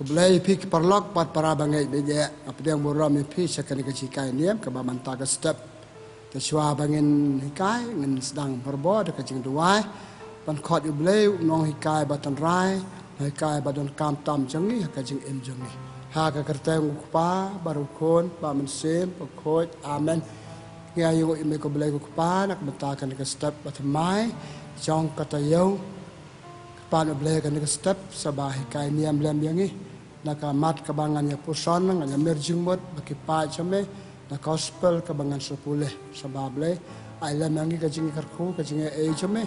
Kublai pi perlok pat para bangai beje apa yang boram pi sekan kejikai niam ke bamanta ke step tersua bangin hikai ngin sedang perbo de kejing duai pan khot ublai nong hikai batan rai hikai badon kam tam jangi kejing im jangi ha ka kerteng ukpa baru kon ba mensem pokoj amen ngia yo ime kublai ukpa nak bentakan ke step batamai jong katayau pan ublai kan ke step sabah hikai niam lem yangi nakamat kebangannya pusan nganya merjingmot baki pa chame na gospel kebangan 10 sebab le ai lam yangi kajing karku kajing e chame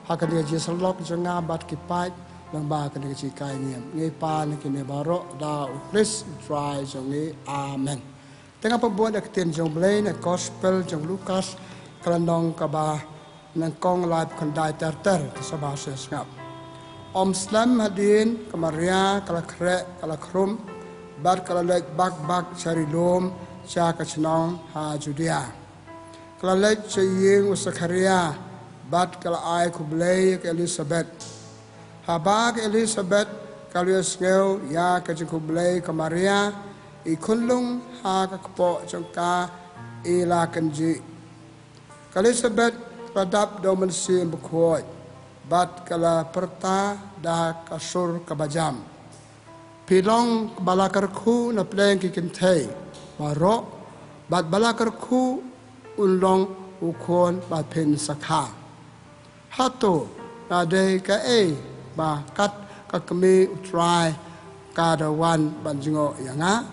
hakan dia jesalok janga bat ki pa lang ba kan ki kai niam ngai pa ni ki ne baro da ukris try jongi amen tengah pembuat dak tien jong ble na gospel jong Lukas kelandong ka ba nang kong live kandai ter sebab sesngap Om Slam hadin kamaria kala kre kala krum bar kala lek bak cari lom cha kachnong ha Judea kala lek chaying usakaria bat kala ai kublai ke Elizabeth habak Elizabeth kalius ngeu ya ke kublai kamaria I kunlung ha ka kpo jongka ila kanji Elizabeth radap domen sim bukhoi bat kala perta da kasur kabajam pilong balakarku na pleng ki kintei baro bat balakarku ulong ukon bat pen sakha hato na de ka e ba kat ka kemi utrai ka da wan banjingo yanga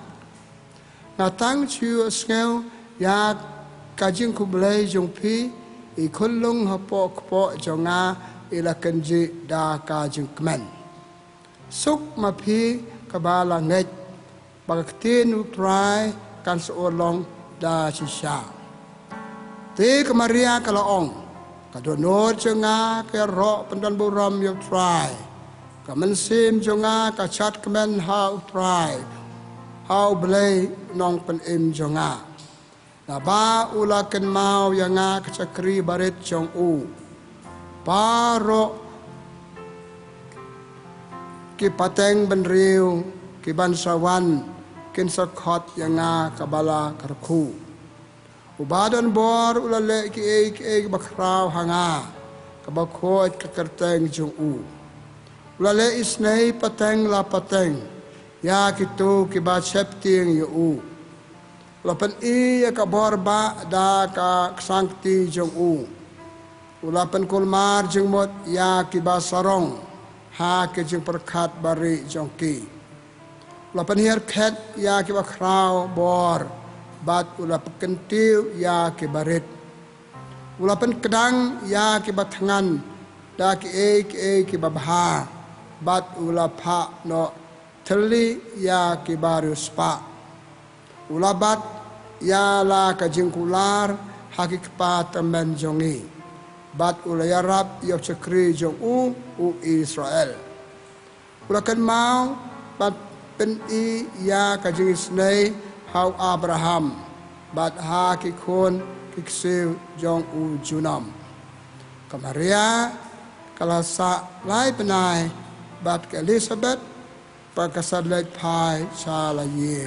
na tang chu skeu ya kajing kublai jong pi I kunlung hapo kpo jonga ila kanji da ka jingkmen suk mapi kabala ngej bagtin utrai kan soolong da shisha te kamaria kalaong kadono jonga ke ro pendan buram yo try kamensim jonga ka chat kmen ha utrai how blay nong pen im jonga na ba ulaken mau yanga kachakri baret jong u paro ki pateng benriu ki bansawan kin sakhot yanga kabala karku ubadan bor ulale ki e bakrau hanga kabakhoit ka kerteng jung u ulale isnei pateng la pateng ya kitu ki ba chepting yu u lapan I ka borba da ka sankti jung u ulapan kulmar jeng mot ya ki basarong ha ke jeng perkat bari jongki ulapan hier khet ya ki bakrau bor bat ulapan kentiu ya ki barit ulapan kedang ya ki bathangan da ki ki babha bat ulapha no thali ya ki baruspa ulabat ya la ka jeng kular hakikpa temen jongi bat ulayarab yok cekri jong u Israel ulakan mau bat pen I ya kajing isnei hau Abraham bat ha ki khon kiksiu jong u junam kamaria kalasa lai penai bat ke Elizabeth pakasad lek pai chala ye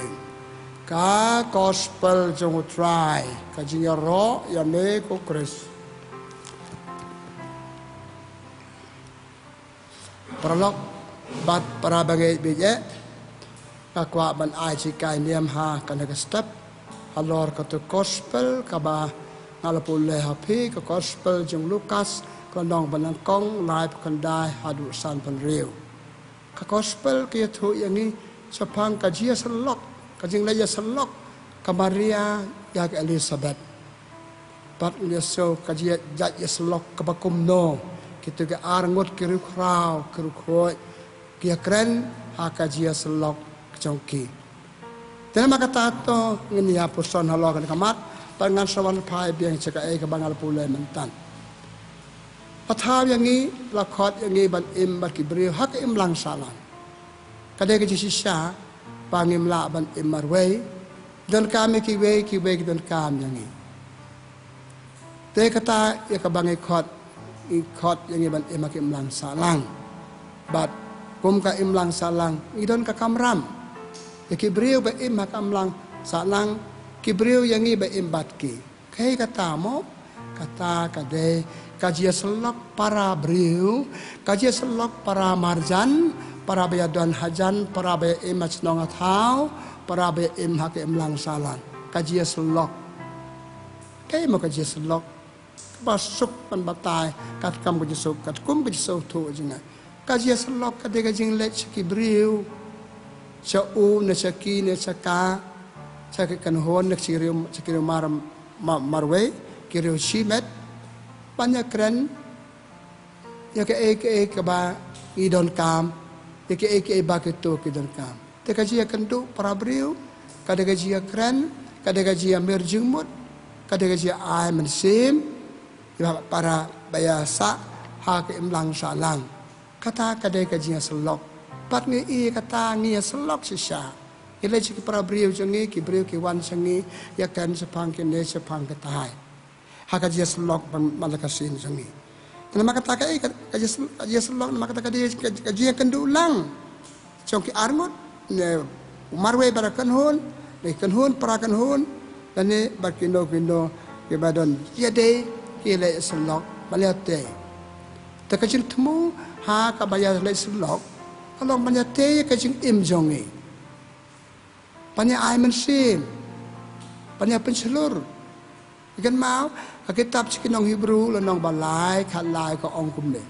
ka gospel jong utrai kajing ro ya me ko Chris Perlok bat para bagai beje kakwa ban ai cikai niam ha kan ke step halor ka to gospel ka ba ngalapule hapi ka gospel jong Lukas kondong banangkong live kandai hadu san penriu ka gospel ki thu yangi sapang ka jia selok ka jing laya selok ka Maria ya ke Elizabeth bat yeso ka jia jat selok ka bakum no kita ke arngot kiru krau kiru khoi kia kren hakajia selok jongki tena makata to ngini ya puson halo kan kamat pangan sawan pai biang ceka e ke bangal pule mentan pathaw yang ni lakhot yang ni ban im bat kibri hak im lang salan kade ke sisha pangim la ban im marwei dan kami ki we dan kam yang ni te kata ya ke bangai khot I khot yang ni ban im makim lang salang bat kum ka im lang salang idon ka kamram kibriu ba im kamlang salang kibriu yangi ba im batki kai kata mo kata kade kajia selok para briu kajia selok para marjan para baya don hajan para baya im nongat hau para baya im hak im lang salang kajia selok kai mo kajia selok basuk pan batai kat kam kajia sok kat kum kajia sok tu jinga kajia selok kade kajing let kibriu cha u na cha ki na cha ka cha kan hon na chiriu maram marwe kiriu shimet banyak keren ya ke ba idon kam ya ke ba ke to ke don kam te kajia kendu para briu kada kajia keren kada kajia merjumut kada kajia ai mensim ya para bayasa ha ke imlang salang kata kadai kajia selok pat ngi kata ngi selok sisa ile chi para briu jangi ki briu ki wan jangi ya kan sepang ki ne sepang katai ha kajia selok malakasin jangi nama kata kajia selok nama kata kajia kendulang chong ki arngot ne marwe bara kanhun ne kanhun para kanhun dan ne bakino ki badon ya de ki le selok baliate takajin temu ha kabaya le selok kalau banyak te kajing im jongi banyak ai mensim banyak penselur ikan mau kitab cikinong Hebrew lenong balai kalai ke ong kumne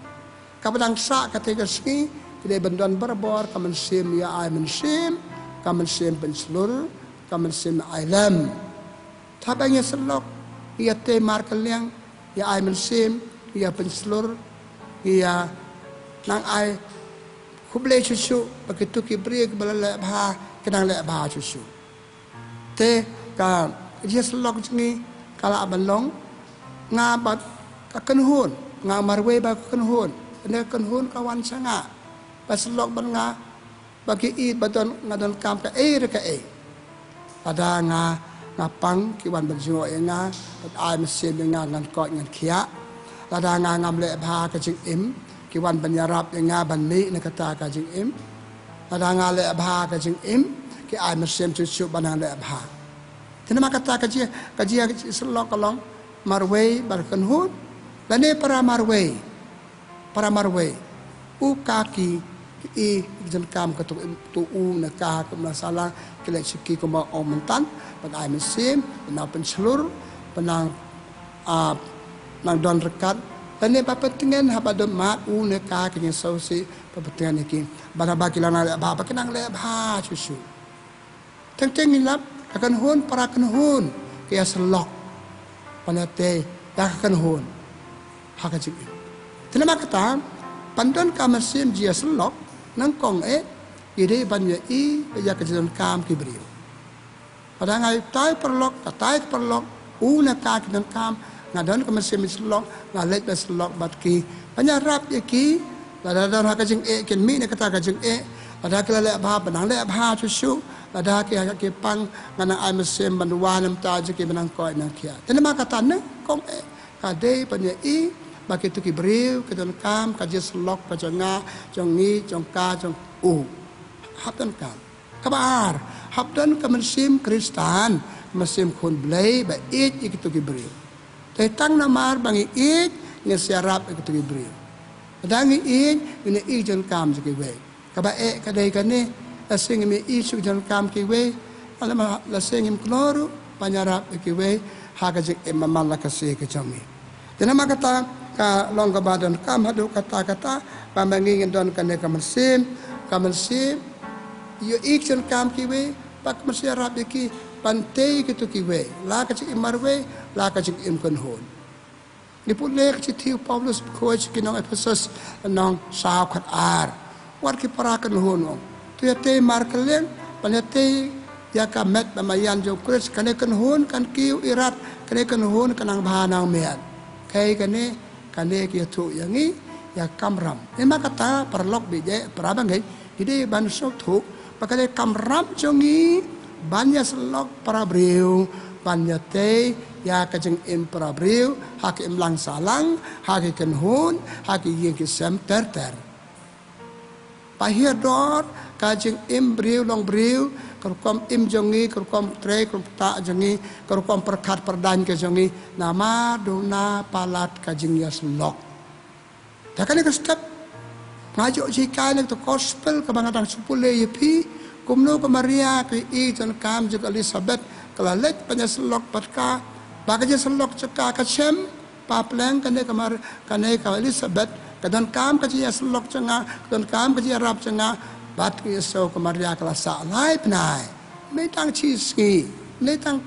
kapadang sa katika ski kide banduan berbor kamensim ya ai mensim kamensim penselur kamensim ailam tabanya selok ia te markeliang ya ai mensim ia penselur ia nang ai kuble cucu begitu kibri kebala lebha kenang lebha cucu te ka dia selok jengi kala abalong ngabat ka kenhun ngamarwe ba kenhun ne kenhun kawan sanga paselok ban nga bagi I badon ngadon kam ka ka pada ngapang kiwan berjuang nga ai mesin nga ngan ko ngan kia pada ngam lebha ka jing im kiwan banyarap yang ngaban mi na kata ka jing im ada ngale abha ka jing im ki ai mesem cucu banang le abha tenama kata ka jia selok kolong marwe barkan hud lane para marwe u kaki I jen kam ka tu u na ka masalah kile siki ko ma omentan bag ai mesem na penselur penang nang don rekat dan ni papentingan hapadon mat une ka kini sausi papentingan iki bana baki lana le ba kenang le ba susu teng ilap akan hun para kan hun kia selok panate akan hun hakaji tenama kata pandon kamasim jia selok nang kong ide banya I ya kejon kam kibriu pada ngai tai perlok une ka kini kam ngadon kemasim selok ngalet selok batki banyak rap yaki ladon hakajing ken mi ne kata kajing ada kala ba banang le ba susu ada ki pang ngana ai mesim banduan ta jeki benang ko na kia tenama kata ne kong kade panya I baki tu ki briu kedon kam kaje selok pajonga jongi jongka jong habdan kam kabar habdan kemasim kristan mesim kun blai ba ikitu ki briu tang namar bangi ik ngesiarap itu gibril dangi ik ini ijon kam jiwe kaba kadai kane lasing mi isu jon kam kiwe alama lasing im kloru panyarap kiwe hagajik mamalla kasih kejami dana makata ka long badan kam hadu kata pambangin don kane kamersim yo ik jon kam kiwe pak mesiarap iki pantai gitu kiwe la kacik imarwe la kacik im konhon ni pule kacik tiu Paulus coach kinong Ephesus nong sahab khat ar war ki para konhon tu ya te markelen panate ya kamet bamayan jo kris kane konhon kan kiu irat kane konhon kanang bahanang meat kai kane ki tu yangi ya kamram ema kata perlok bije prabangai ide ban sok tu pakale kamram jongi banyak selok para briu banyak te ya kajeng im para briu hak im lang salang hak ikan hun hak yin kisam ter pahir dot kajing beriu long beriu kerukom jongi kerukom tre kerukom tak jongi kerukom perkat perdan ke jongi nama dona palat kajing ya selok takkan ke step ngajuk jika ni tu gospel kebangadang sepuluh yepi kumno ke Maria ke jon kam juga Elizabeth kelalet panya selok patka bagaja selok ceka kacem papleng kane kamar kane ka Elizabeth kadon kam kaji selok cenga kadon kam kaji rap cenga bat ke so ke Maria kelasa lai penai metang ciski metang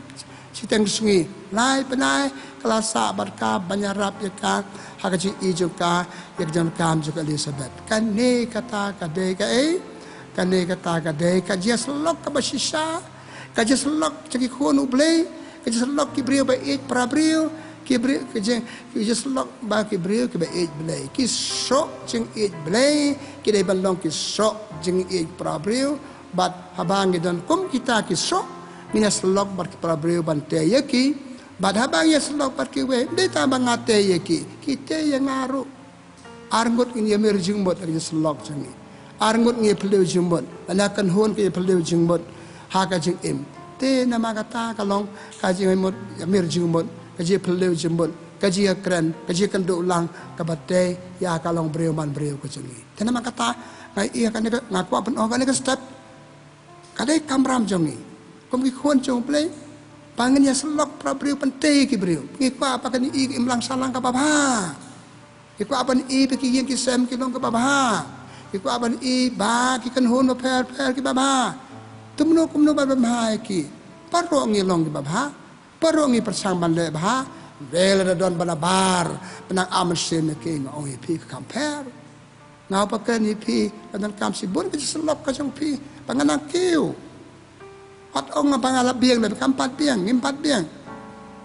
citeng sungi lai penai kelasa barka banyak rap ya ka hakaji ijuka yak jon kam juga Elizabeth kane kata kade ka kane kata kade kaji selok ka basisa kaji selok ceki khonu blei kaji selok ki brio ba ik pra brio ki brio kaji selok ba ki brio ki ba ik blei ki sok jeng ik blei ki dai balong ki sok jeng ik pra brio bat habang dan kum kita ki sok mina selok bar ki pra brio ban te yaki bat habang ya selok bar ki we dai ta bang ate yaki kita yang ngaru arngut ini mer jingbot kaji selok jengi arngut ngi peleu jingbot anakan hon ki peleu jingbot haka jing te nama kata kalong kaji memot mir jingbot kaji peleu jingbot kaji keren kaji kenduk ulang kabate ya kalong breu man breu ko jengi te nama kata ngai ia kan ngaku apa kan ke step kadai kamram jongi kom ki khon jong play pangen ya selok pra breu pente ki breu ngi ko apa kan i imlang salang ka baba iku apa ni ki yang ki sem ki long ka baba iku apa ni ba ki kan hon per ki baba tumno kumno babah ki paro ngi long ki babah paro ngi persang bande bah vela da don balabar penang amsen ke ngo pi compare ngau pakan pi dan kam si bon ki selok ka jong pi panganak kiu at ong pangala biang le kampat biang impat biang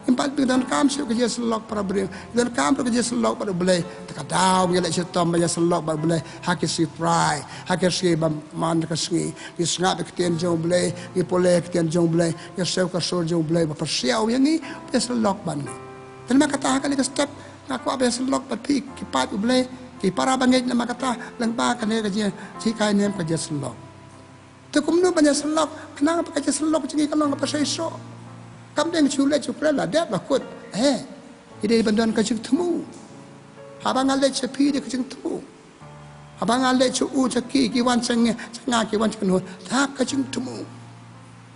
dan kam si ke selok para beri dan kam ke selok para boleh takadaw ngi le setom ba selok ba boleh hakki si fry hakki si bam man ka sngi ki snga ke tien jong boleh ki pole ke tien jong boleh ki sew ka so jong boleh ba persiau yang ni pe selok ban dan maka kata ka step aku apa selok ba pi ki pat boleh ki para bangit na makata lang ba ka ne ka ji kai nem ka ji selok tu kumno ba selok kenang pa ka selok jingi kalong pa so kam deng chule chukra la dep la kut ide bandan ka jing temu habang ale chepi de ka jing temu habang ale chu u chaki ki wan chang nga ki wan chkan ho ta ka jing temu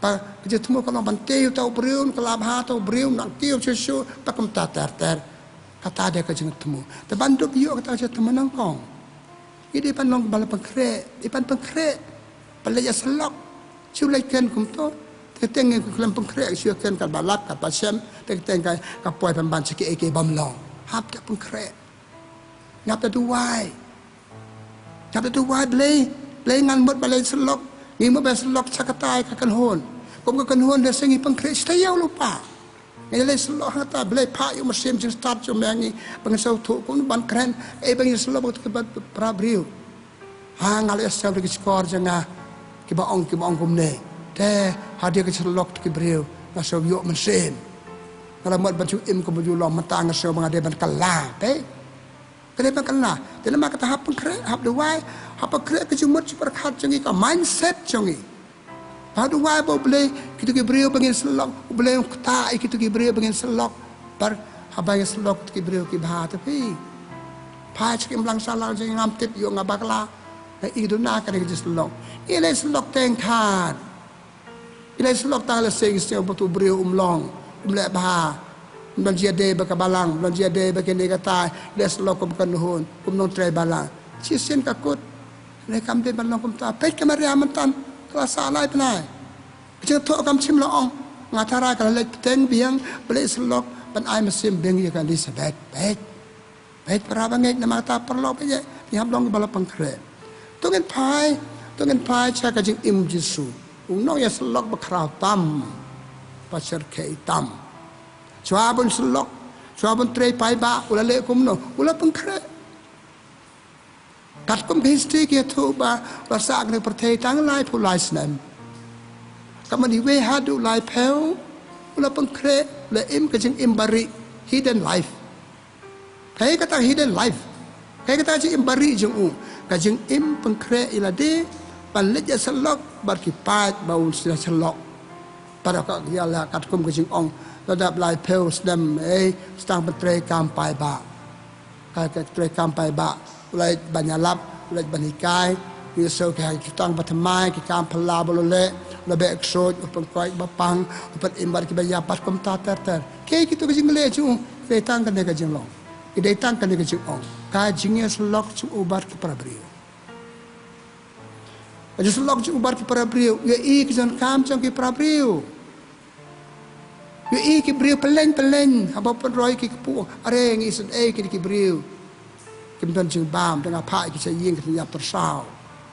pa ka jing temu ka long ban te yu tau briun ka lab ha tau briun nang kiu chu chu pa kam ta ter kata de ka jing temu te bandu biyo ka ta temu nang kong ide pan long bala pangkre ipan pangkre pala ya selok chule ken kum to tengeng kelam pengkrek syuakan kat balak kat pasem teng ka poi pemban siki eke bamlong hap tak pengkrek ngap ta duai blei ngan mot balai selok ni mo ba selok sakatai ka kan hon kom ka kan hon de sengi pengkrek stayau lupa ngai le selok hata blei pa yu mesim jing start jo mengi pengasau tu kom ban kren bang selok ke pra briu ha ngal esel ki skor janga ki ba ong kom ne te hadir ke selok ki breu ngaso yo mensen kalau mat baju im ko baju long matang ngaso mangade ban kala te kene ban kala te lama kata hap kre hap de wai hap kre ke jumut super khat jangi ka mindset jangi padu wai bo ble kitu ki breu bangin selok ble ta kitu ki breu bangin selok par habang selok ki breu ki bha te pi pa chkim lang sala jangi ngam tip yo ngabakla i do na ka ke selok ile selok teng khat ilai selok tang le sing sing batu beriu umlong umle bah belanja de bakabalang belanja de bakene kata le selok kum kan hun kum non trai balang chi sen ka kut le kam de balang kum ta pet kamari amantan kelas alai penai je to kam chim long ngatara ka le teng biang bele selok pan ai mesim beng ya ka Elizabeth pet para bangai nama ta perlo pe ye ni ham long bala pangkre tungen pai cha ka jing im jisu unong ya selok bakrau tam pasir ke tam cuabun selok cuabun trei pai ba ulale kumno ula pengkre kat kum history ke tu ba rasak ne pertei tang lai pu lai snem kamani we hadu lai peu ula pengkre le im ke jing im bari hidden life kai kata hidden life kai kata jing im bari jing kajing im pengkre ilade palit ya selok berkipat bau sudah selok pada kak yala kat kum kajing ong ladap lai pel sedem stang betre kampai ba kai betre kampai ba ulai banyalap ulai banikai Yesus kai kitang batamai ki kam pala bolole lebek soj pengkoi bapang upat imbar ki baya pas kum ta ter ke kitu kajing le chu datang kan kajing long datang kan kajing ong kajingnya selok chu ubar ki parabrio Aja selok je ubar ki parabrio, ya ki jan kam jang ki parabrio. Ya ki brio peleng, apa pun roi ki kepu, are ngi sen ki brio. Kim dan jeng bam dengan pak ki saying ki yap tersau.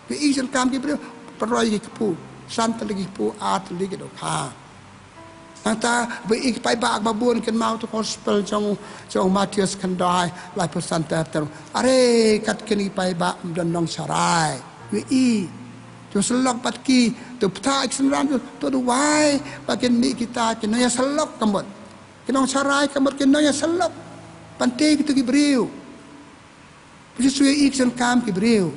Ya jan kam ki brio, roi ki kepu, sant lagi kepu at lagi do ha. Anta ki pai bak babun ken mau to gospel jong Matius kandai lai pesan ter. Are kat keni pai bak dan nong sarai. Ya tu selok patki tu peta iksenram tu wai bagian mi kita kena ya selok kembot kena sarai kembot kena ya selok pantai kita kibriu Yesus iksen kam kibriu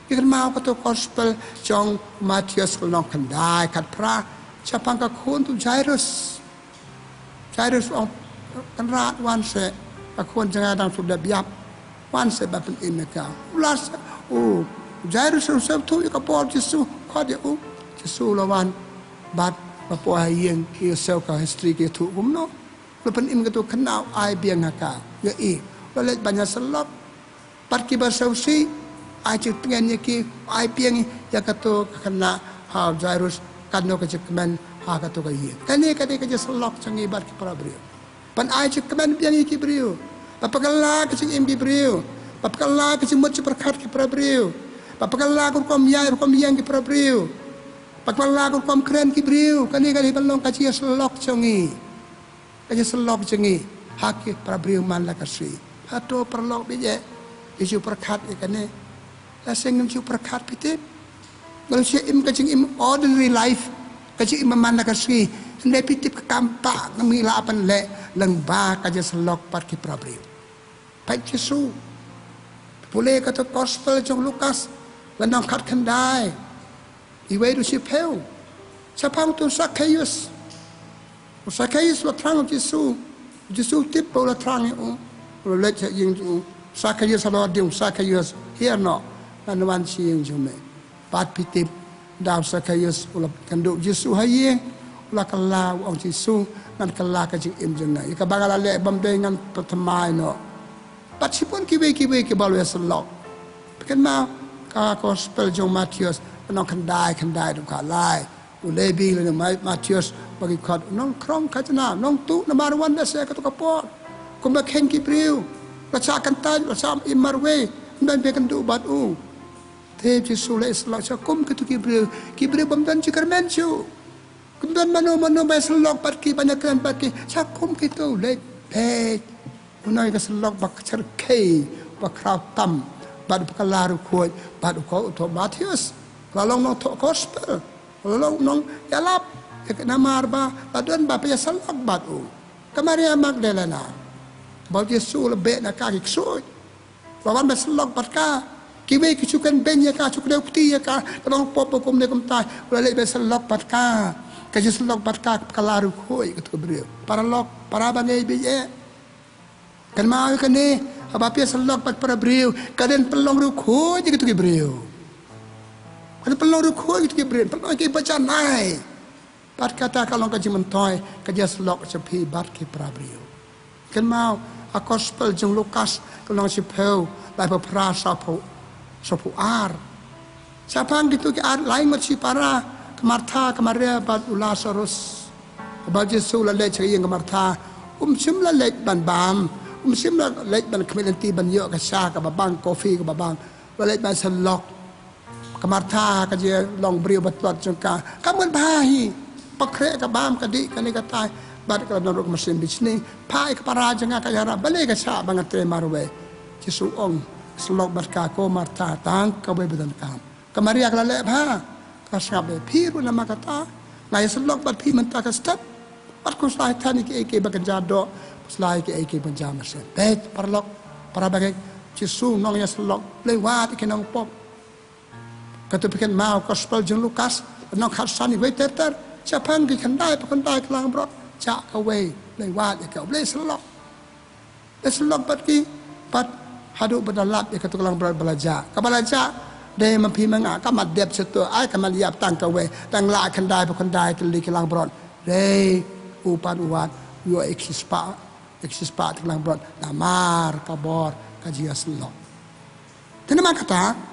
kita mau kata gospel jong Matius kelong kendai kat pra capang ka kun tu Jairus ong kan rat wan se ka kun jangan dang sudah biap wan se bapen imeka ulas Jairus usap tu ya kapal Yesus kau dia Yesus lawan bat bapa yang Yesus kau istri kita tu kumno lepas im kita kenal ai biang haka ya boleh banyak selok parki bersausi ai ciptanya ki ai biang ya kata kena ha Jairus kano kecikeman ha kata kaya kani kerja selok canggih barki para beliau pan ai ciptaman biang ki beliau apa kala kecik im ki beliau apa kala kecik mut berkat ki para beliau Papakala ko kom yang ki prabriu. Papakala ko kom kren ki briu. Kani balong kaji selok cengi. Kaji selok cengi. Haki prabriu man la kasih. Hato perlok bije. Isu perkat ikane. La sengem ju perkat pitip. Kalau si im kaji im ordinary life. Kaji im man la kasih. Ndai pitip ke kampak ngamila apan le lengba kaji selok par ki prabriu. Baik Yesus. Boleh kata gospel jong Lukas. Lenang kat kendai, iway du si peu, sapang tu Zacchaeus wa trang Yesus tip la trang itu, let yang Zacchaeus ala diung Zacchaeus here no, wan si yang jume, pat pitip daw Zacchaeus ula kanduk Yesus hayeng, ula kala ang Yesus nan kala kajing im jenga, ika bagala le bambengan pertemai no, pat sipun kiwe ki balu ya selok, pekan mau ka gospel jong Matius nong kendai du ka lai ulebi le Matius bagi khat nong krong khatna nong tu namar wan da se ka to kapor kumba khen ki priu racha kan tai racha imarwe dan be kan du bat te Jesu le isla cha kum ka tu ki priu bam dan ci karmen chu kum dan mano ba selok pat ki banyak kan pat ki cha kum ki tu le pe unai ka selok bak char kei bak kraw tam bad kalaru kuat bad ko to Matius lalong nong to gospel lalong nong yalap namar ba ladon ba pa salak bad Maria Magdalena ba Yesus lebe na ka kiksoy lawan ba salak bad ka kiwe kisukan benya ka sukde putih ka kanong popo kum ne kum tai lele ba salak bad ka Jesus salak bad ka kalaru kuat to brio para lok para bangai biye kan mau kan ni Abapia selok pat para beriu, kaden pelong ruko je gitu beriu. Kaden pelong ruko gitu beriu, pelong ke baca nai. Pat kata kalau kaji mentoy, kaji selok sepi bat ke para beriu. Kan mau a gospel jeng Lukas kalau si peu, lai pra sapu ar. Siapa gitu ke ar lain si para kemarta kemaria bat Lazarus. Abal Yesus la le cai yang kemarta, sim la le ban bam. Sim la lek ban kementi ban yo ka sha ka babang kopi ka babang lek ban selok kamartha ka je long brio batwat jengka kamun bahi pakre ka bam ka di ka ni ka tai bat ka norok mesin bisni pai ka para jenga ka yara bale ka sha bang te marwe Jesu ong selok bat ka ko martha tang ka be bedan kam kamaria ka le ba ka sha be phiru na makata ngai selok bat phi man ta ka step bat ko sai thani ke bagan jado selai ke penjama se bet parlok para bagai Jesu nong ya selok lewat ke nong pop kata pikan mau gospel jeng Lukas nong khasan iwe ter Japang ki kan dai pakon dai kelang brot cak kawe le wat ya kau le selok pat ki pat hadu bedalap ya kata kelang brot belajar ka belajar de mampi manga ka mat dep setu ai ka man yap tang kawe tang la kan dai pakon dai keli kelang brot de upan uat yo eksispa kelang brot namar kabor kajia selok tenama kata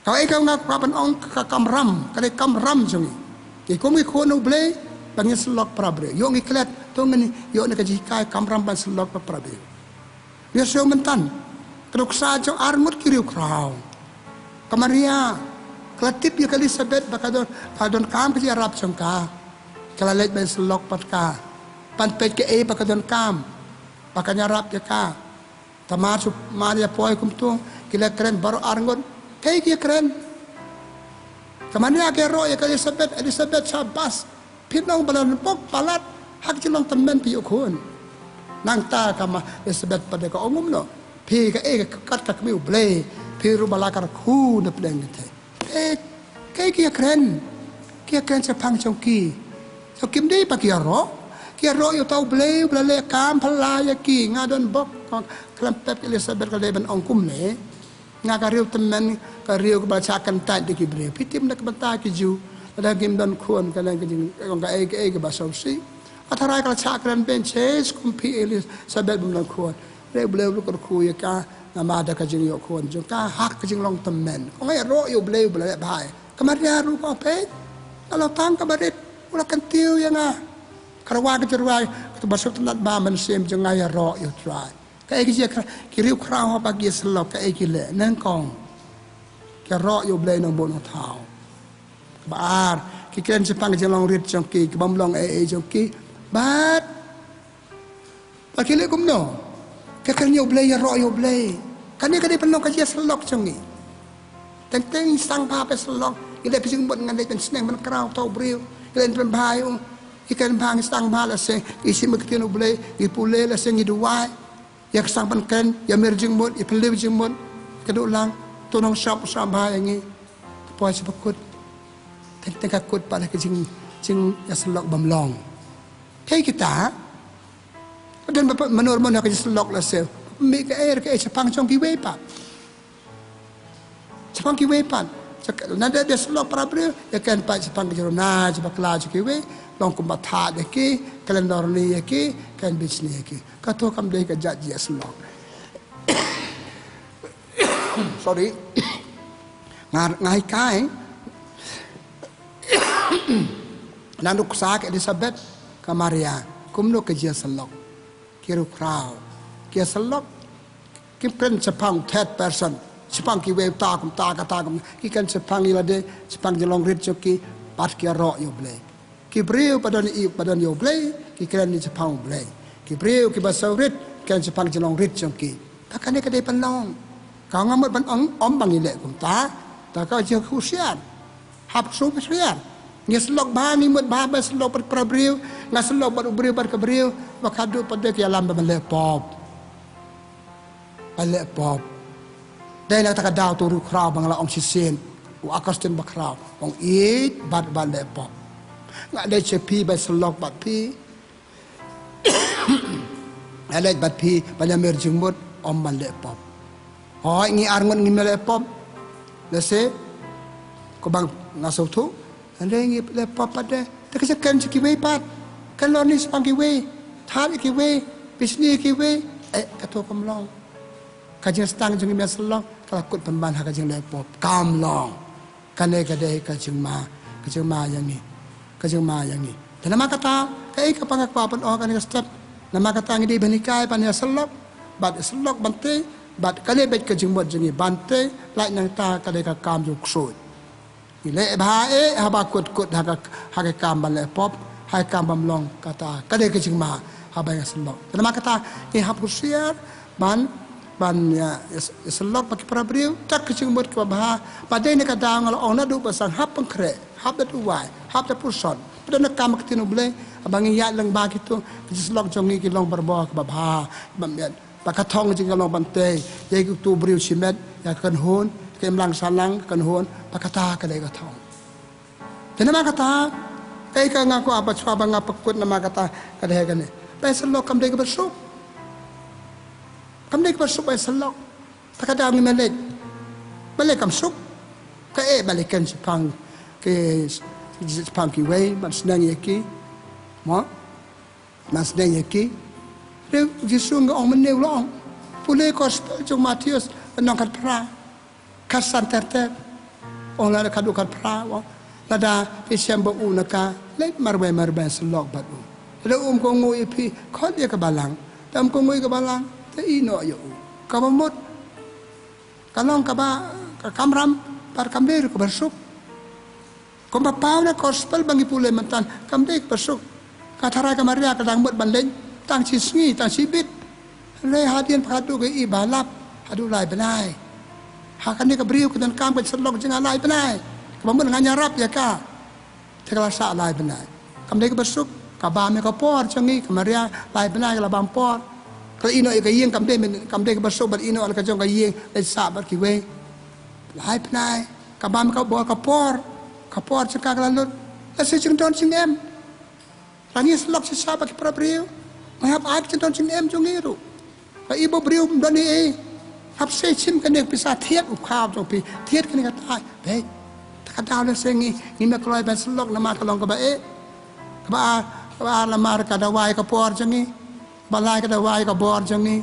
kau kau ngak kapan ong kamram kali kamram jongi kau ngi kono ble bangi selok prabre yo ngi klet to ngani yo nak jikai kamram ban selok prabre yo so mentan kedok sajo armut kiriu kraw kamaria klatip yo kali sabet bakadon adon kam ki arab jongka kala let ban selok patka pan pet ke bakadon kam pakanya rap ya ka tamasuk maria poi kum tu kila keren baru arngon kayak kia keren kemana ke roh ya ke Elizabeth Sabas pinong balan pok palat hak cilong temen pi ukun nang ta kama Elizabeth pada ka ongum no pi ka kat ka kami ble pi ru balakar ku na pedang te kayak kia keren sepang chongki so kim dei pa kia roh yo tau ble kam pala ya ki ngadon bok klempep Elizabeth ka leben ongkum ne ngakariu temen kariu kebacakan tak di kibre pitim nak bentak kiju ada game dan kuan kalian kejing kong ka ke basausi atarai kala cakran benches kumpi elis sabet bumlan kuan re bleu lu ku ya ka nama ada kejing yo kuan jo ka hak kejing long temen kong ai ro yo bleu bai kamaria ru ko pe kalau tang kabarit ula kentiu ya nga karwa kejerwai ke basau tenat ba man sim jo ngai ro yo try cái kia kiriu krao ba kia selok cái kia neng kong cái ro yo blei nong bon thao bar ki kren sepang jelong rit jong ki bom long jong ki bat ba kile kum no cái kren yo blei ro yo blei kan ni ka di penong ka kia selok jong ni teng sang pa pe selok ile pising bon ngan den sneng man krao tau bril kren pen bai ikan bang sang ba la se isi mek tino blei ipule la se ngi duai ya kesang penken ya merjing mut ya pelib jing mut keduk lang tunong shop sambah yang ni puas sepekut tengah kut pada kejing ya selok bamlong kayak kita dan bapak menurut mana kerja selok lah sel make air ke sepang chong kiwe pat nada dia selok para beliau ya kan pat sepang kerona sebab kelas kiwe long kumbatha deki kalendar ni ki kan bisnis ki kato kam dei ka jaji selok sorry ngai kai nanduk sak Elizabeth kamaria kumno ka jia selok kiru krau kia selok kim pen sepang third person sepang ki we ta kum ki kan sepang ilade sepang jelong rit joki pat kia ro yo ble ki breu padan yo ble ki kren ni sepang ble ki breu ki basaurit kan sepang jelong rit joki takane ka dei panong ka ngamot ban om bang ile kum ta ka je khusian hap su khusian ngi selok ba ni mut ba selok per breu nga selok ba breu bar ka breu ba kadu pada ki alam ba le pop ale pop dai la ta daw tu ru kra bang la ong sisen u akasten ba kra ong eat bat le pop nga de chepi ba selok bat pi ale bat pi ba mer jingmut om ban le pop hoi ngi arngon ngi le pop le se ko bang ngasau tu ande ngi le pop pada ta ka kan ki we pat kan lo ni spang ki we tha ki we bisni ki we ka to kom long ka jing stang jing me selok ka kut pan ha ka jing le pop kam long kan ne ka de ka jing ma yang ni dan nama kata kai ka pangak pa pan o kan step nama kata ngi di banikai pan ya selok bat selok bante bat kale bet ka jing mot jing bante lai nang ta ka de ka kam ju ksut ile ba ha ba kut ha ka kam ban le pop hai kam bam long kata ka de ka jing ma ha ba ya selok dan nama kata ni ha pusiar ban ya selok pakai para beriu tak kecing mut ke bah padai ne kata ngal ona du pasang hap pengkre hap dat uai hap dat puson pada nak kam ketinu boleh abang ya lang ba gitu selok jongi ki long berbo ke bah bam ya pakatong jing long bante ye tu beriu simet ya kan hon kemlang salang kan hon pakata kadai ka thong nama kata kai ka ngaku apa chwa banga pakut nama kata kadai kan pe salok kam dei ka bersuk kam dei ka bersuk pe salok takada ngi melek kam suk ka balikan sepang ke sepang ki wei man senang yaki mo man senang yaki de Yesus ngong meneu long pulai gospel jong Matius nong kat pra kasan terte ong la kadu kat pra lada Desember naka lek marbai selok batu le ko ngoi pi khot dia ke balang tam ko ngoi ke balang te ino yo ka mamut kalong ka ba kamram par kamber ko bersuk ko ba pau na gospel bangi pulai mentan kamde bersuk katara ka Maria kadang mut bandeng tang chi sngi tang chi bit le hadian phadu ke i balap hadu lai benai hakan ni ka briu ke dan kam ke selok jeng lai benai kamu dengan nyarap ya ka tegala sa lai benai kam dei ke besuk ka ba me ka por changi ka Maria lai benai la bam por ka ino ka yeng kam dei ke besuk bat ino al ka jong ka yeng le sa bat ki we lai benai ka ba me ka bo ka por chaka ka lut la se jing don jing em rani selok se sa ba ki pra briu mahap ak jing don jing em jong iru ka ibo briu don ni hap se chim ka ne pisa thiet u khaw jong pi thiet ka ni ka tai be kadang le sengi ni me kloi ben selok nama kalong ka ba lamar ka da wai ka por jangi balai ka da wai ka bor jangi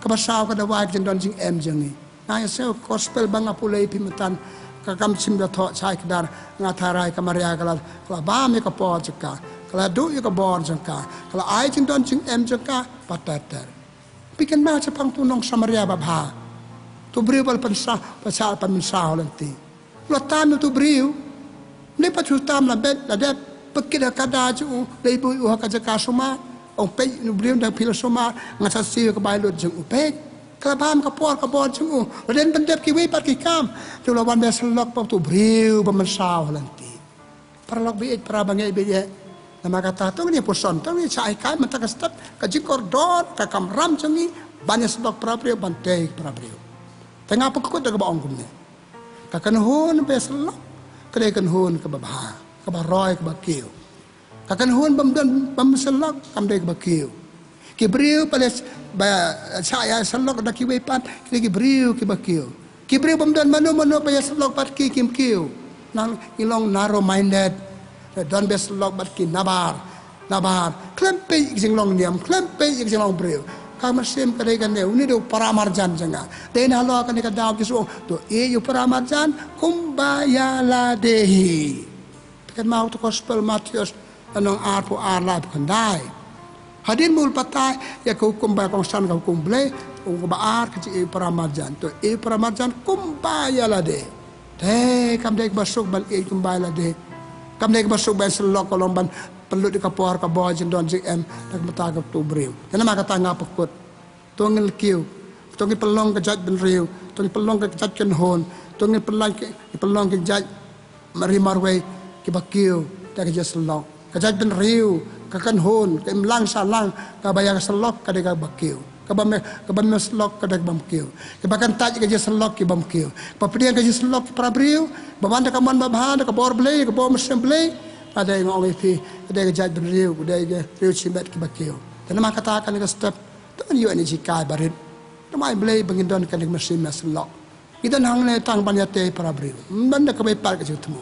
ka ba saw ka da wai jeng don jing em jangi na ya se gospel banga pulai pimutan ka kam chim da tho chai ka dar nga tharai ka Maria ka ba me ka por jaka kala du ka bor jaka kala ai jeng don jing em jaka patater pikan ma chapang tunong Samaria ba bha tu bribal pansa pasal paminsa holanti lo tam tu briu ne pa tu tam la bet la det pekida kada ju le bu u ka jaka suma ong pe nu briu da pil suma ngasa si ka bai lut jung pe ka bam ka por ka bon jung ren ban det ki we pat ki kam tu la wan be slok pa tu briu ba man sa holanti para lok bi para bangai be ye nama kata tu ni poson tu ni chai kai man ta ka step ka jikor don ka kam ram jangi banyak slok para briu ban te para briu tengah pekut da ka ba ong kum ni kakan hun beselok kedai kan hun ke babha ke baroi ke bakiu kakan hun bam selok kam dei ke bakiu ki briu pales ba saya selok da ki wepat ki briu ki bakiu ki briu bam dan mano pa selok pat ki kim kiu nang ilong narrow minded don beselok bat ki nabar klempe jing long niam klempe jing long briu kama sem kadai kan ne uni do paramarjan janga den halo kan ka daw kisu to yu paramarjan kumbaya la dehi kan mau to gospel Matius anong arpo arlap kan dai hadin mul patai ya ko kumbaya kong san ka kumble ung ba ar ki paramarjan to paramarjan kumbaya la de kam dek basuk bal kumbaya la de kam dek basuk ban selok kolomban perlu di kapor ka bojen don jm tak matagap tu briu kana makata nga pakut tongil kiu tongi pelong ka jaj ben riu tongi pelong ka jaj ken hon tongi pelong ka jaj mari marway ki bakiu tak jas lok ka jaj ben riu ka kan hon ka imlang salang ka bayang selok ka de ka bakiu ka bam selok ka de bam kiu ka bakan taj ka jas selok ki bam kiu pa pediang ka jas selok para briu bamanda ka man babha ka bor blei ka bor mesem blei ada yang oleh pi ada yang jaj beriu ada yang riu cimet ke bakiu dan nama katakan ke step tu ni ni jikai barit nama blei bangindon kan mesin maslok kita hang le tang banyate para beriu banda ke par ke temu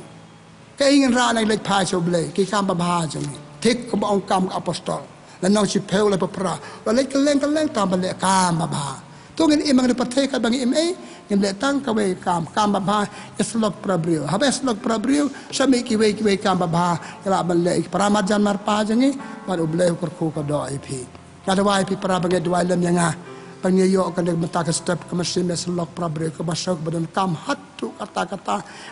ke ingin ra nai lek pa cho blei ki kam ba jong tik ko ong kam apostol dan nong si peu le pra la lek leng tam le kam ba tu ngin imang ni pathe ka bangi im yang datang kawai kam babha eslok prabriu habe eslok prabriu sami kiwe kam babha kala balle paramarjan marpa jangi baru bleh kurku ka do ipi kada wai pi para bangai dua lam yanga pangyo kan de mata ka step ka mesin eslok prabriu ka basok badan kam hatu kata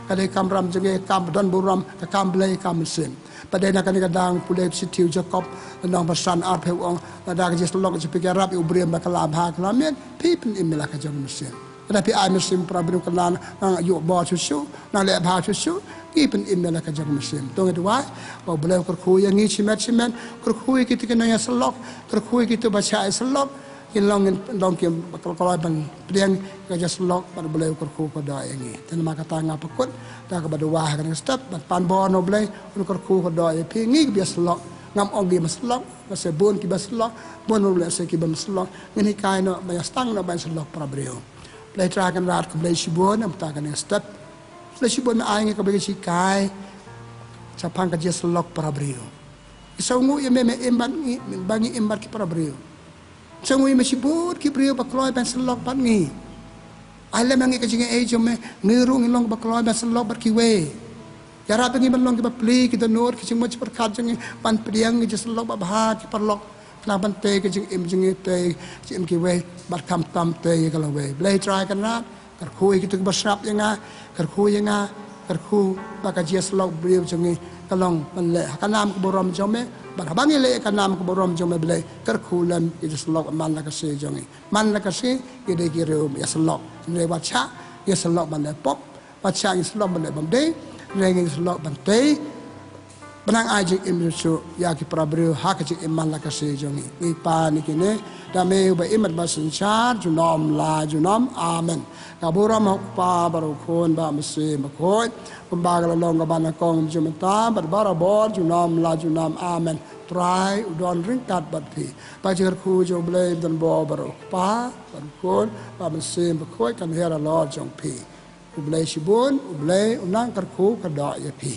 kada kam ram jangi kam don buram ka kam bleh kam mesin pada nak ni kadang pulai sitiu Jacob nang pesan arpe ong ada ka eslok sepikir rap ubrim bakala bha klamen pipin imela ka jong mesin tapi ai mesin prabriu kalan nang yu bo susu nang le bha susu ipin imela ka jang mesin tong dua ba boleh kurkhu yang ngi cimet kurkhu kita kena ya selok kurkhu kita baca selok long kim kalau ban priang kerja selok pada boleh ukur ko da yang ini dan maka tanga pekut dah ke wah kan step pan bono boleh ukur ko da ya pi ngi bias selok ngam ong dia selok masa bon ki bas selok bon boleh se ki bam selok ngini kai no banyak stang no ban selok para brio boleh trakan rat ke boleh sibon am ta kan step boleh sibon ai ngi ke boleh si kai sapang kerja selok para brio isangu ya meme embat bangi embat ki para brio sangui masibut ki brio bakloi ban selok pat ngi ale mangi ka jinga e jome ngiru ngilong bakloi ban selok bat ki we yara bangi ban long ki bapli ki donor ki jing mo perkat jing ban priang ki selok ba bah ki perlok na ban te ki jing im jing te jim ki we bat kam tam te ka lo we blai try kan rat kar khui ki tu basrap yanga kar khui yanga kar khu ba ka jia selok brio jing kalong ban le kanam ko borom jome bar bangi le kanam ko borom jome ble kar khulam it slok man la ka se jongi man la ka se ide ki ro ya slok le wa cha ya slok ban le pop wa cha ya slok ban le bam de le ngi slok ban te banang aji im su ya ki prabru ha ka ji man la ka se jongi ni pa ni ki ne da me ba imat ba sin char ju nom la ju nom amen ka borom hok pa baru khon ba ma se ma khoi pembagal long ban kong jumata bara bor ju nom la ju nom amen try udon ringkat bat pi pa jer khu jo ble dan bo baru pa ban khon ba ma se ma khoi kan hera lo jong pi u ble shibun u ble unang kar khu ka da ya pi